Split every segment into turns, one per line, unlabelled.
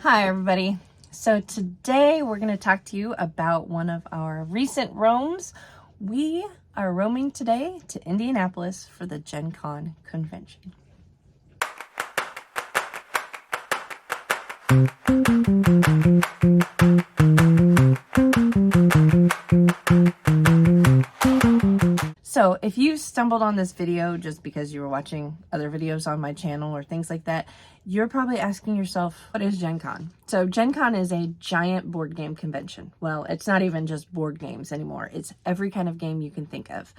Hi everybody. So today we're going to talk to you about one of our recent roams. We are roaming today to Indianapolis for the GenCon convention. So if you stumbled on this video just because you were watching other videos on my channel or things like that, you're probably asking yourself, what is GenCon? So GenCon is a giant board game convention. Well, it's not even just board games anymore. It's every kind of game you can think of.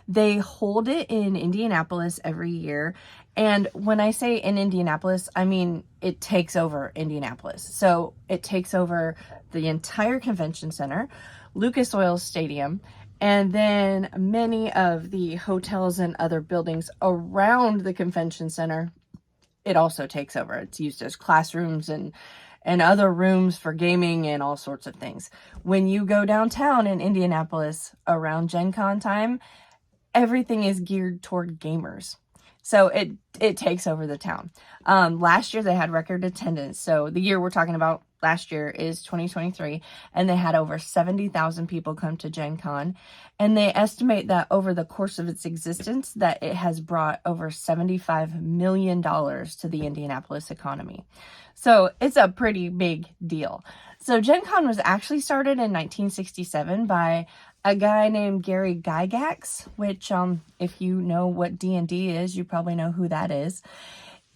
They hold it in Indianapolis every year. And when I say in Indianapolis, I mean it takes over Indianapolis. So it takes over the entire convention center, Lucas Oil Stadium, and then many of the hotels and other buildings around the convention center. It also takes over. It's used as classrooms and other rooms for gaming and all sorts of things. When you go downtown in Indianapolis around GenCon time, everything is geared toward gamers. So it takes over the town. Last year they had record attendance. So the year we're talking about last year is 2023, and they had over 70,000 people come to GenCon, and they estimate that over the course of its existence that it has brought over $75 million to the Indianapolis economy. So it's a pretty big deal. So GenCon was actually started in 1967 by a guy named Gary Gygax, which if you know what D&D is, you probably know who that is.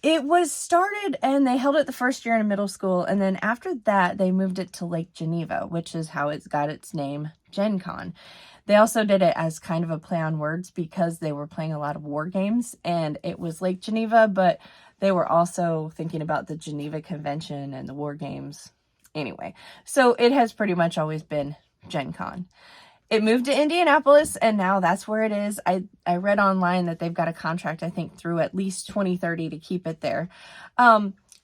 It was started and they held it the first year in middle school, and then after that they moved it to Lake Geneva, which is how it's got its name, GenCon. They also did it as kind of a play on words because they were playing a lot of war games, and it was Lake Geneva, but they were also thinking about the Geneva Convention and the war games. Anyway, so it has pretty much always been GenCon. It moved to Indianapolis, and now that's where it is. I read online that they've got a contract, I think, through at least 2030 to keep it there.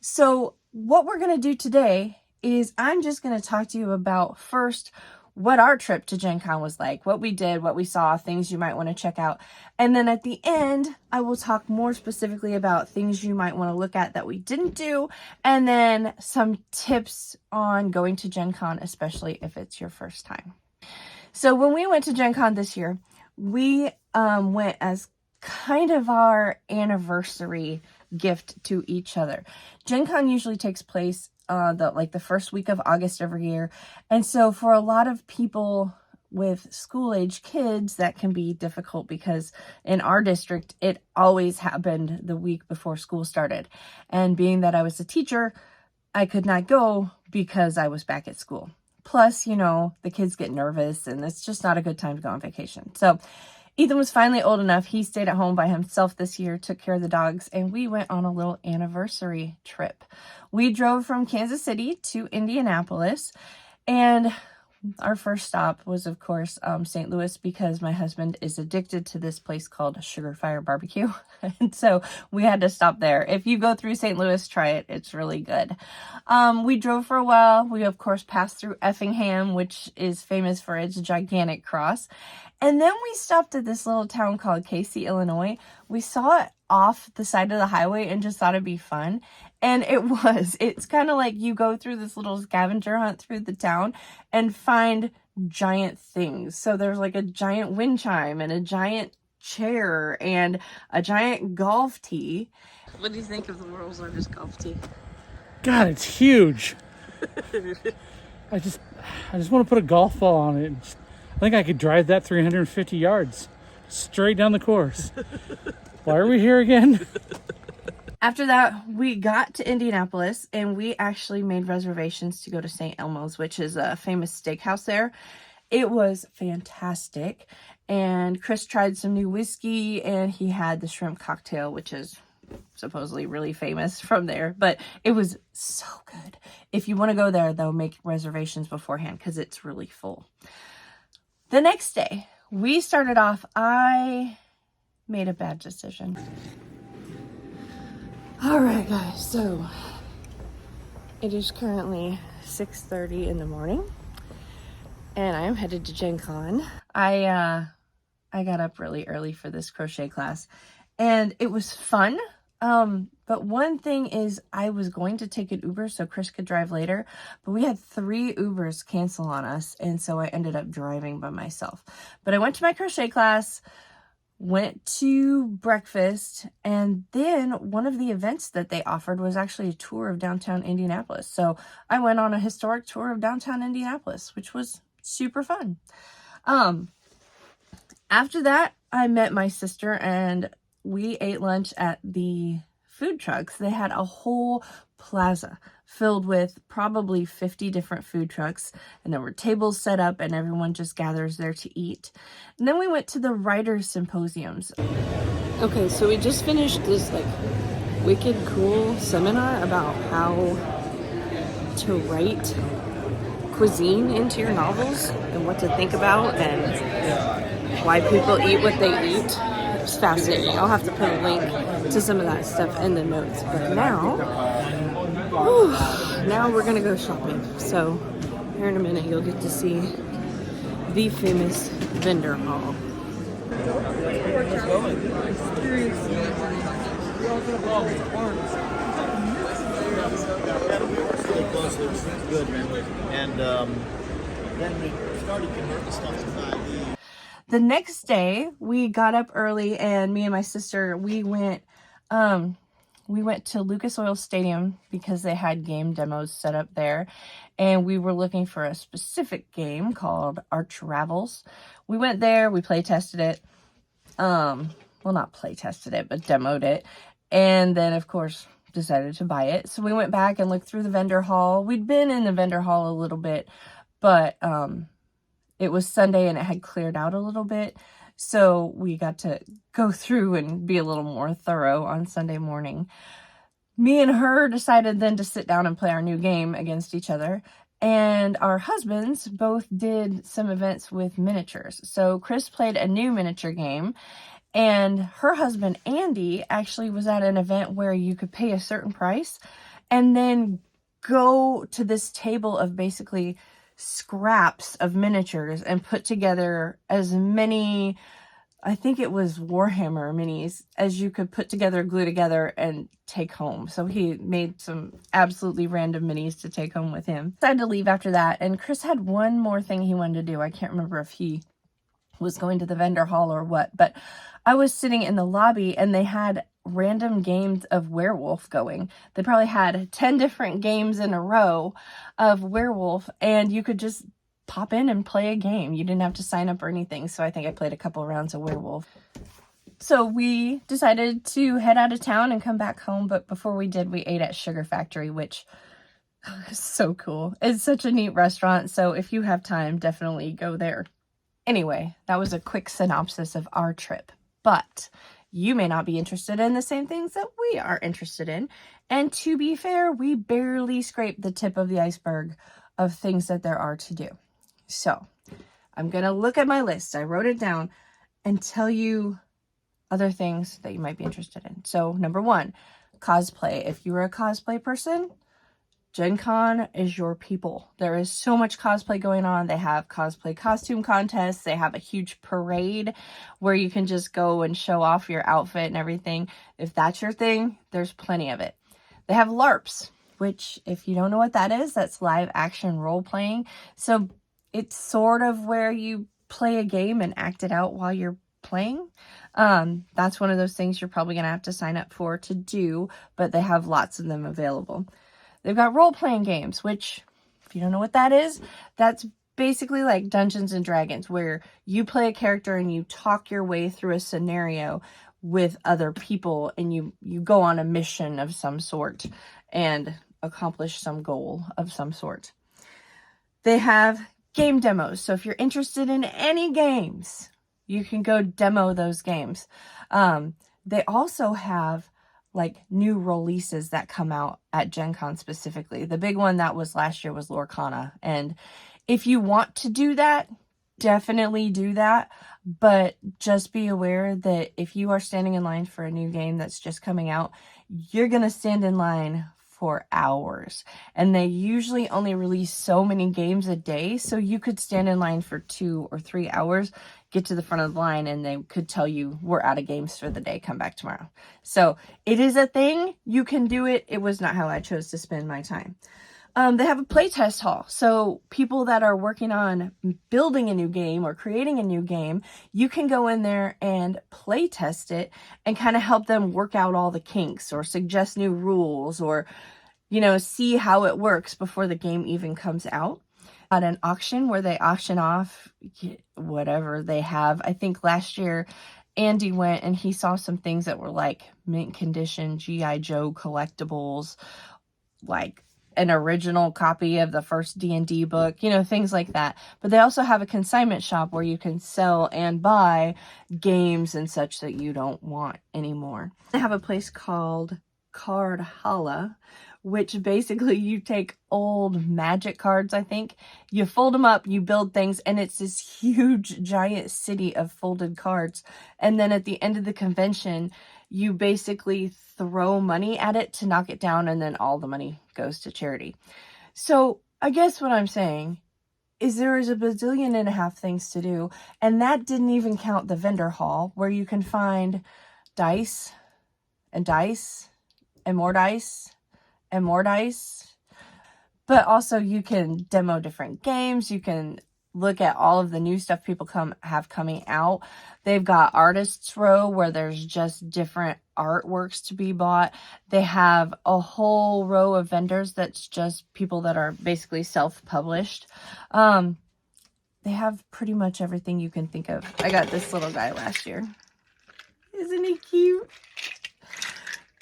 So what we're going to do today is I'm just going to talk to you about first what our trip to GenCon was like, what we did, what we saw, things you might want to check out. And then at the end, I will talk more specifically about things you might want to look at that we didn't do, and then some tips on going to GenCon, especially if it's your first time. So when we went to GenCon this year, we went as kind of our anniversary gift to each other. GenCon usually takes place the first week of August every year. And so for a lot of people with school-age kids, that can be difficult because in our district, it always happened the week before school started. And being that I was a teacher, I could not go because I was back at school. Plus, you know, the kids get nervous and it's just not a good time to go on vacation. So Ethan was finally old enough. He stayed at home by himself this year, took care of the dogs, and we went on a little anniversary trip. We drove from Kansas City to Indianapolis, and our first stop was, of course, St. Louis, because my husband is addicted to this place called Sugar Fire Barbecue. And so we had to stop there. If you go through St. Louis, try it. It's really good. We drove for a while. We, of course, passed through Effingham, which is famous for its gigantic cross. And then we stopped at this little town called Casey, Illinois. We saw it off the side of the highway and just thought it'd be fun. And it's kind of like you go through this little scavenger hunt through the town and find giant things. So there's like a giant wind chime and a giant chair and a giant golf tee. What do you think of the world's largest golf tee?
God, it's huge. I just want to put a golf ball on it. I think I could drive that 350 yards straight down the course. Why are we here again?
After that, we got to Indianapolis, and we actually made reservations to go to St. Elmo's, which is a famous steakhouse there. It was fantastic, and Chris tried some new whiskey, and he had the shrimp cocktail, which is supposedly really famous from there, but it was so good. If you want to go there, though, make reservations beforehand because it's really full. The next day, we started off, I made a bad decision. All right, guys, so it is currently 6:30 in the morning, and I am headed to GenCon. I got up really early for this crochet class, and it was fun. But one thing is I was going to take an Uber so Chris could drive later, but we had 3 Ubers cancel on us, and so I ended up driving by myself. But I went to my crochet class, went to breakfast, and then one of the events that they offered was actually a tour of downtown Indianapolis. So I went on a historic tour of downtown Indianapolis, which was super fun. After that, I met my sister and we ate lunch at the food trucks. They had a whole plaza filled with probably 50 different food trucks, and there were tables set up and everyone just gathers there to eat. And then we went to the writers symposiums. Okay, so we just finished this like wicked cool seminar about how to write cuisine into your novels and what to think about and why people eat what they eat. It's fascinating. I'll have to put a link to some of that stuff in the notes. But now we're gonna go shopping. So here in a minute you'll get to see the famous vendor hall.
Good, man. And then we started converting stuff to 5D.
The next day, we got up early, and me and my sister, we went to Lucas Oil Stadium because they had game demos set up there, and we were looking for a specific game called Arch Ravels. We went there, we play tested it. Well, not play tested it, but demoed it, and then of course decided to buy it. So we went back and looked through the vendor hall. We'd been in the vendor hall a little bit, but it was Sunday and it had cleared out a little bit. So we got to go through and be a little more thorough on Sunday morning. Me and her decided then to sit down and play our new game against each other. And our husbands both did some events with miniatures. So Chris played a new miniature game, and her husband, Andy, actually was at an event where you could pay a certain price and then go to this table of basically scraps of miniatures and put together as many, I think it was Warhammer minis, as you could put together, glue together, and take home. So he made some absolutely random minis to take home with him. Decided to leave after that, and Chris had one more thing he wanted to do. I can't remember if he was going to the vendor hall or what, but I was sitting in the lobby and they had random games of werewolf going. They probably had 10 different games in a row of werewolf, and you could just pop in and play a game. You didn't have to sign up or anything. So I think I played a couple rounds of werewolf. So we decided to head out of town and come back home, but before we did, we ate at Sugar Factory, which is so cool. It's such a neat restaurant, so if you have time, definitely go there. Anyway, that was a quick synopsis of our trip, but you may not be interested in the same things that we are interested in. And to be fair, we barely scraped the tip of the iceberg of things that there are to do. So I'm going to look at my list. I wrote it down and tell you other things that you might be interested in. So number 1, cosplay. If you are a cosplay person, GenCon is your people. There is so much cosplay going on. They have cosplay costume contests. They have a huge parade where you can just go and show off your outfit and everything. If that's your thing, there's plenty of it. They have LARPs, which if you don't know what that is, that's live action role playing. So it's sort of where you play a game and act it out while you're playing. That's one of those things you're probably going to have to sign up for to do, but they have lots of them available. They've got role-playing games, which, if you don't know what that is, that's basically like Dungeons and Dragons, where you play a character and you talk your way through a scenario with other people, and you go on a mission of some sort and accomplish some goal of some sort. They have game demos, so if you're interested in any games, you can go demo those games. They also have like new releases that come out at GenCon specifically. The big one that was last year was Lorcana. And if you want to do that, definitely do that. But just be aware that if you are standing in line for a new game that's just coming out, you're going to stand in line for hours. And they usually only release so many games a day. So you could stand in line for 2 or 3 hours, get to the front of the line, and they could tell you, we're out of games for the day, come back tomorrow. So it is a thing. You can do it. It was not how I chose to spend my time. They have a playtest hall. So people that are working on building a new game or creating a new game, you can go in there and play test it and kind of help them work out all the kinks or suggest new rules or, you know, see how it works before the game even comes out. At an auction where they auction off whatever they have. I think last year Andy went and he saw some things that were like mint condition G.I. Joe collectibles, like an original copy of the first D&D book, you know, things like that. But they also have a consignment shop where you can sell and buy games and such that you don't want anymore. They have a place called Card Holla, which basically you take old Magic cards, I think, you fold them up, you build things, and it's this huge giant city of folded cards. And then at the end of the convention, you basically throw money at it to knock it down, and then all the money goes to charity. So I guess what I'm saying is there is a bazillion and a half things to do, and that didn't even count the vendor hall where you can find dice and dice and more dice and more dice. But also you can demo different games. You can look at all of the new stuff people have coming out. They've got artists row where there's just different artworks to be bought. They have a whole row of vendors that's just people that are basically self-published. They have pretty much everything you can think of. I got this little guy last year. Isn't he cute?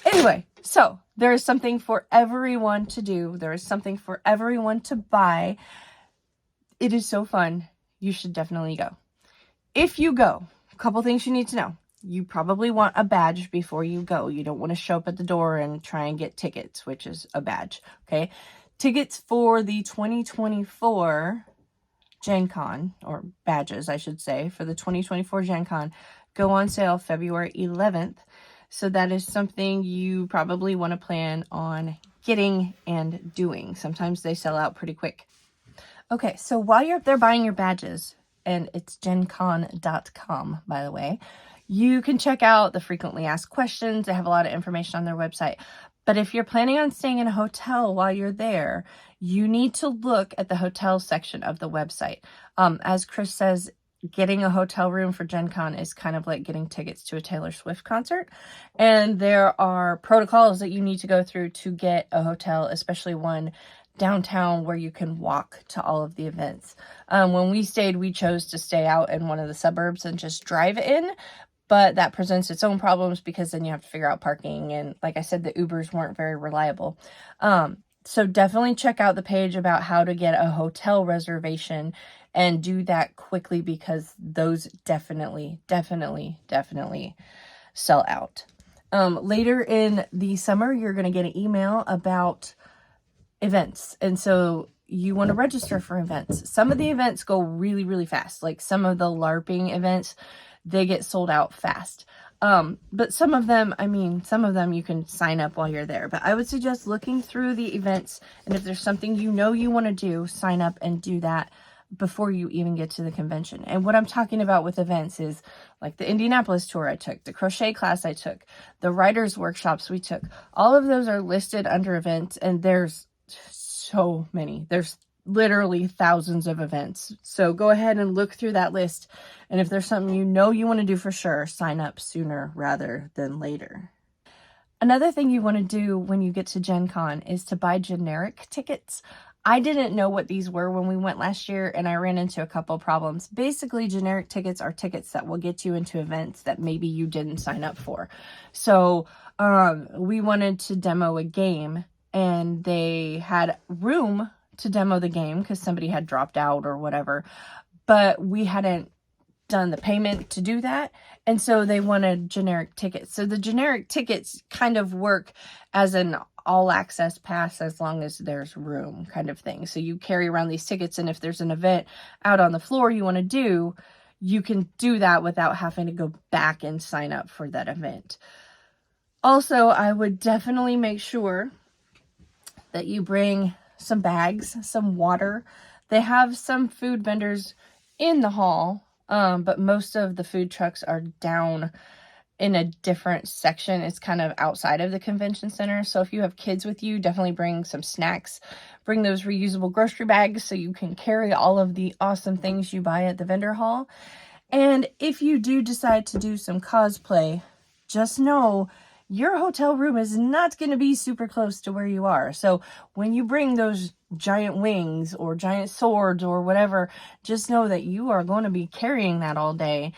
Anyway, so there is something for everyone to do. There is something for everyone to buy. It is so fun. You should definitely go. If you go, a couple things you need to know. You probably want a badge before you go. You don't want to show up at the door and try and get tickets, which is a badge, okay? Tickets for the 2024 GenCon, or badges, I should say, for the 2024 GenCon, go on sale February 11th. So that is something you probably want to plan on getting and doing. Sometimes they sell out pretty quick. Okay, so while you're up there buying your badges, and it's GenCon.com, by the way, you can check out the frequently asked questions. They have a lot of information on their website. But if you're planning on staying in a hotel while you're there, you need to look at the hotel section of the website. As Chris says, getting a hotel room for GenCon is kind of like getting tickets to a Taylor Swift concert. And there are protocols that you need to go through to get a hotel, especially one downtown where you can walk to all of the events. When we stayed, we chose to stay out in one of the suburbs and just drive in. But that presents its own problems because then you have to figure out parking. And like I said, the Ubers weren't very reliable. So definitely check out the page about how to get a hotel reservation and do that quickly because those definitely sell out. Later in the summer, you're going to get an email about events. And so you want to register for events. Some of the events go really, really fast. Like some of the LARPing events, they get sold out fast. But some of them you can sign up while you're there. But I would suggest looking through the events, and if there's something you know you want to do, sign up and do that before you even get to the convention. And what I'm talking about with events is like the Indianapolis tour I took, the crochet class I took, the writers workshops we took. All of those are listed under events, and there's so many. There's literally thousands of events. So go ahead and look through that list. And if there's something you know you want to do for sure, sign up sooner rather than later. Another thing you want to do when you get to GenCon is to buy generic tickets. I didn't know what these were when we went last year, and I ran into a couple problems. Basically, generic tickets are tickets that will get you into events that maybe you didn't sign up for. So we wanted to demo a game, and they had room to demo the game because somebody had dropped out or whatever, but we hadn't done the payment to do that, and so they wanted generic tickets. So the generic tickets kind of work as an all-access pass as long as there's room kind of thing. So you carry around these tickets, and if there's an event out on the floor you want to do, you can do that without having to go back and sign up for that event. Also, I would definitely make sure that you bring some bags, some water. They have some food vendors in the hall, but most of the food trucks are down in a different section. It's kind of outside of the convention center. So if you have kids with you, definitely bring some snacks. Bring those reusable grocery bags so you can carry all of the awesome things you buy at the vendor hall. And if you do decide to do some cosplay, just know your hotel room is not going to be super close to where you are. So when you bring those giant wings or giant swords or whatever, just know that you are going to be carrying that all day.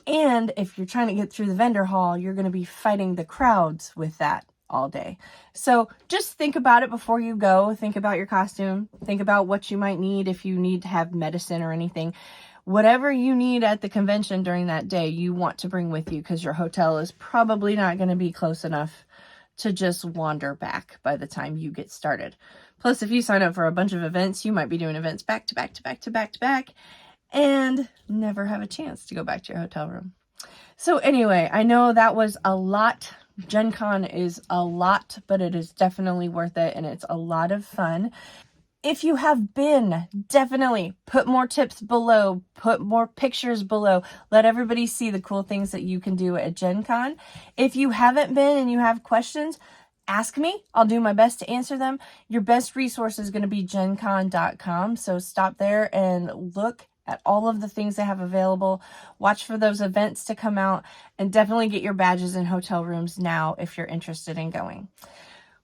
And if you're trying to get through the vendor hall, you're going to be fighting the crowds with that all day. So just think about it before you go. Think about your costume. Think about what you might need if you need to have medicine or anything. Whatever you need at the convention during that day, you want to bring with you, because your hotel is probably not going to be close enough to just wander back by the time you get started. Plus, if you sign up for a bunch of events, you might be doing events back to back to back to back to back and never have a chance to go back to your hotel room. So anyway, I know that was a lot. GenCon is a lot, but it is definitely worth it, and it's a lot of fun. If you have been, definitely put more tips below, put more pictures below. Let everybody see the cool things that you can do at GenCon. If you haven't been and you have questions, ask me. I'll do my best to answer them. Your best resource is going to be GenCon.com. So stop there and look at all of the things they have available. Watch for those events to come out, and definitely get your badges in hotel rooms now if you're interested in going.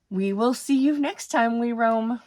We will see you next time we roam.